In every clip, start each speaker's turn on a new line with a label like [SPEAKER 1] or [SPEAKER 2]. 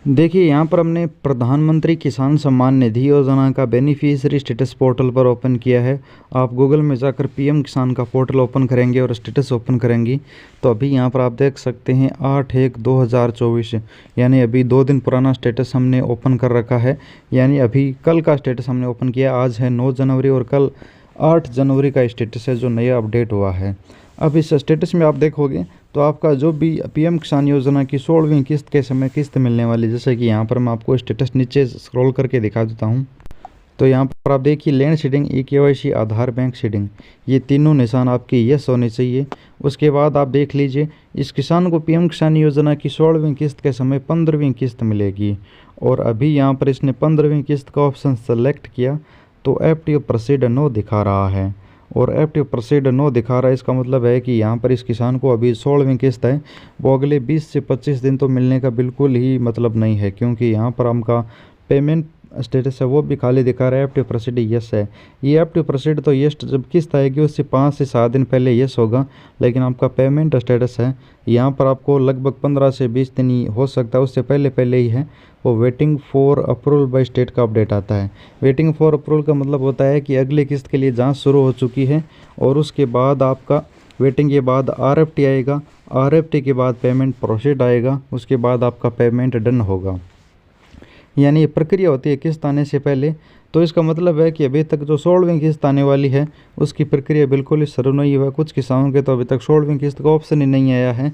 [SPEAKER 1] देखिए यहाँ पर हमने प्रधानमंत्री किसान सम्मान निधि योजना का बेनिफिशियरी स्टेटस पोर्टल पर ओपन किया है। आप गूगल में जाकर पीएम किसान का पोर्टल ओपन करेंगे और स्टेटस ओपन करेंगी तो अभी यहाँ पर आप देख सकते हैं 8/1/2024 यानी अभी 2 दिन पुराना स्टेटस हमने ओपन कर रखा है। यानी अभी कल का स्टेटस हमने ओपन किया। आज है 9 जनवरी और कल 8 जनवरी का स्टेटस है जो नया अपडेट हुआ है। अब इस स्टेटस में आप देखोगे तो आपका जो भी पीएम किसान योजना की 16वीं किस्त के समय किस्त मिलने वाली, जैसे कि यहाँ पर मैं आपको स्टेटस नीचे स्क्रॉल करके दिखा देता हूँ। तो यहाँ पर आप देखिए लैंड सीडिंग, ई-केवाईसी, आधार, बैंक सीडिंग, ये तीनों निशान आपकी यस होने चाहिए। उसके बाद आप देख लीजिए इस किसान को पीएम किसान योजना की 16वीं किस्त के समय 15वीं किस्त मिलेगी और अभी यहाँ पर इसने 15वीं किस्त का ऑप्शन सेलेक्ट किया तो एफटीओ प्रोसीड नो दिखा रहा है और एफटीओ प्रोसीड नो दिखा रहा है। इसका मतलब है कि यहाँ पर इस किसान को अभी 16वीं किस्त है, वो अगले 20 से 25 दिन तो मिलने का बिल्कुल ही मतलब नहीं है, क्योंकि यहाँ पर हमका पेमेंट स्टेटस है वो भी खाली दिखा रहा है। एफटीओ प्रोसीड यस है। ये एफटीओ प्रोसीड तो यस जब किस्त आएगी उससे 5 से 7 दिन पहले यस होगा, लेकिन आपका पेमेंट स्टेटस है यहाँ पर आपको लगभग 15 से 20 दिन ही हो सकता है, उससे पहले ही है। वो waiting for approval by state का अपडेट आता है। वेटिंग फॉर अप्रूवल का मतलब होता है कि अगले किस्त के लिए जांच शुरू हो चुकी है और उसके बाद आपका वेटिंग के बाद आरएफटी आएगा, आरएफटी के बाद पेमेंट प्रोसीड आएगा, उसके बाद आपका पेमेंट डन होगा। यानी ये प्रक्रिया होती है किस्त आने से पहले। तो इसका मतलब है कि अभी तक जो 16वीं किस्त आने वाली है उसकी प्रक्रिया बिल्कुल ही शुरू नहीं हुआ। कुछ किसानों के तो अभी तक 16वीं किस्त का ऑप्शन ही नहीं आया है।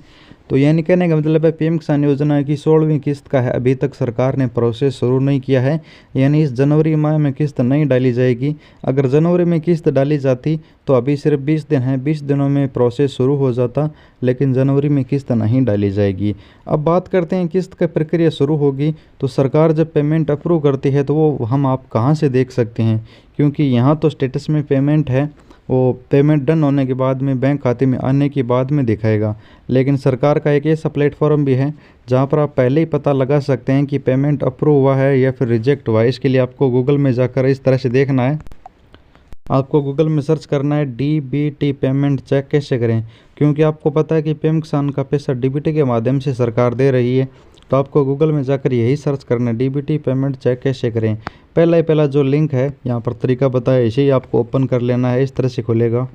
[SPEAKER 1] तो यानी कहने का मतलब है पीएम किसान योजना की 16वीं किस्त का है अभी तक सरकार ने प्रोसेस शुरू नहीं किया है। यानी इस जनवरी माह में किस्त नहीं डाली जाएगी। अगर जनवरी में किस्त डाली जाती तो अभी सिर्फ 20 दिन है, 20 दिनों में प्रोसेस शुरू हो जाता, लेकिन जनवरी में किस्त नहीं डाली जाएगी। अब बात करते हैं किस्त की प्रक्रिया शुरू होगी तो सरकार जब पेमेंट अप्रूव करती है तो वो हम आप कहाँ से देख सकते हैं, क्योंकि यहाँ तो स्टेटस में पेमेंट है, वो पेमेंट डन होने के बाद में बैंक खाते में आने के बाद में दिखाएगा। लेकिन सरकार का एक ऐसा प्लेटफॉर्म भी है जहाँ पर आप पहले ही पता लगा सकते हैं कि पेमेंट अप्रूव हुआ है या फिर रिजेक्ट हुआ है। इसके लिए आपको गूगल में जाकर इस तरह से देखना है। आपको गूगल में सर्च करना है डीबीटी पेमेंट चेक कैसे करें, क्योंकि आपको पता है कि पीएम किसान का पैसा डीबीटी के माध्यम से सरकार दे रही है। तो आपको गूगल में जाकर यही सर्च करना है डीबीटी पेमेंट चेक कैसे करें। पहला जो लिंक है यहाँ पर तरीका बताया, इसे ही आपको ओपन कर लेना है। इस तरह से खुलेगा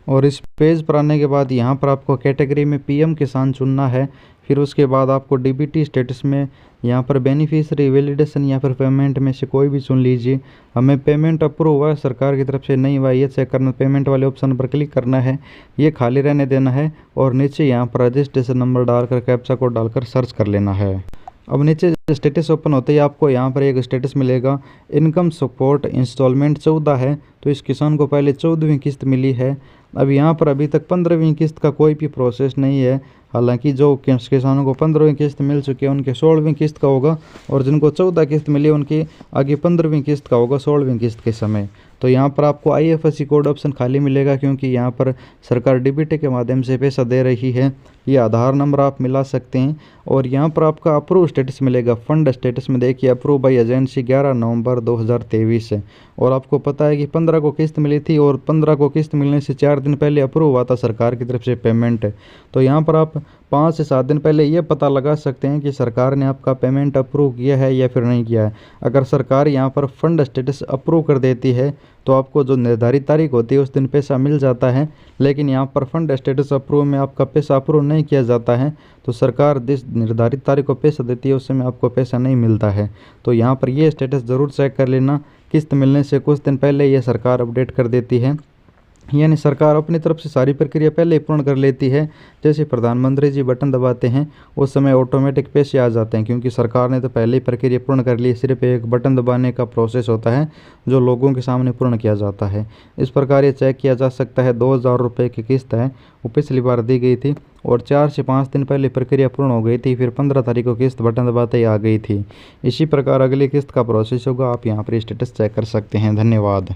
[SPEAKER 1] और इस पेज पर आने के बाद यहाँ पर आपको कैटेगरी में पीएम किसान चुनना है। फिर उसके बाद आपको डीबीटी स्टेटस में यहाँ पर बेनिफिशियरी वैलिडेशन या फिर पेमेंट में से कोई भी चुन लीजिए। हमें पेमेंट अप्रूव हुआ है सरकार की तरफ से नहीं हुआ ये चेक करना, पेमेंट वाले ऑप्शन पर क्लिक करना है, ये खाली रहने देना है और नीचे यहाँ पर रजिस्ट्रेशन नंबर डालकर कैप्चा कोड डालकर सर्च कर लेना है। अब नीचे स्टेटस ओपन होते ही आपको यहाँ पर एक स्टेटस मिलेगा, इनकम सपोर्ट इंस्टॉलमेंट 14 है। तो इस किसान को पहले 14वीं किस्त मिली है। अब यहाँ पर अभी तक 15वीं किस्त का कोई भी प्रोसेस नहीं है। हालांकि जो किसानों को 15वीं किस्त मिल चुकी है उनके 16वीं किस्त का होगा और जिनको 14 किस्त मिली है उनकी आगे 15वीं किस्त का होगा 16वीं किस्त के समय। तो यहाँ पर आपको आईएफएससी कोड ऑप्शन खाली मिलेगा, क्योंकि यहाँ पर सरकार डीबीटी के माध्यम से पैसा दे रही है। ये आधार नंबर आप मिला सकते हैं और यहाँ पर आपका अप्रूव स्टेटस मिलेगा। फंड स्टेटस में देखिए अप्रूव बाई एजेंसी 11 नवंबर 2023 है और आपको पता है कि 15 को किस्त मिली थी और 15 को किस्त मिलने से 4 दिन पहले अप्रूव हुआ था सरकार की तरफ से पेमेंट। तो यहाँ पर आप 5 से 7 दिन पहले ये पता लगा सकते हैं कि सरकार ने आपका पेमेंट अप्रूव किया है या फिर नहीं किया है। अगर सरकार यहाँ पर फंड स्टेटस अप्रूव कर देती है तो आपको जो निर्धारित तारीख होती है उस दिन पैसा मिल जाता है, लेकिन यहाँ पर फंड स्टेटस अप्रूव में आपका पैसा अप्रूव नहीं किया जाता है तो सरकार जिस निर्धारित तारीख को पैसा देती है उस समय आपको पैसा नहीं मिलता है। तो यहाँ पर ये स्टेटस ज़रूर चेक कर लेना। किस्त मिलने से कुछ दिन पहले ये सरकार अपडेट कर देती है, यानी सरकार अपनी तरफ से सारी प्रक्रिया पहले ही पूर्ण कर लेती है। जैसे प्रधानमंत्री जी बटन दबाते हैं उस समय ऑटोमेटिक पैसे आ जाते हैं, क्योंकि सरकार ने तो पहले ही प्रक्रिया पूर्ण कर ली। सिर्फ एक बटन दबाने का प्रोसेस होता है जो लोगों के सामने पूर्ण किया जाता है। इस प्रकार ये चेक किया जा सकता है। 2000 रुपये की किस्त है वो पिछली बार दी गई थी और 4 से 5 दिन पहले प्रक्रिया पूर्ण हो गई थी, फिर 15 तारीख को किस्त बटन दबाते ही आ गई थी। इसी प्रकार अगली किस्त का प्रोसेस होगा। आप यहाँ पर स्टेटस चेक कर सकते हैं। धन्यवाद।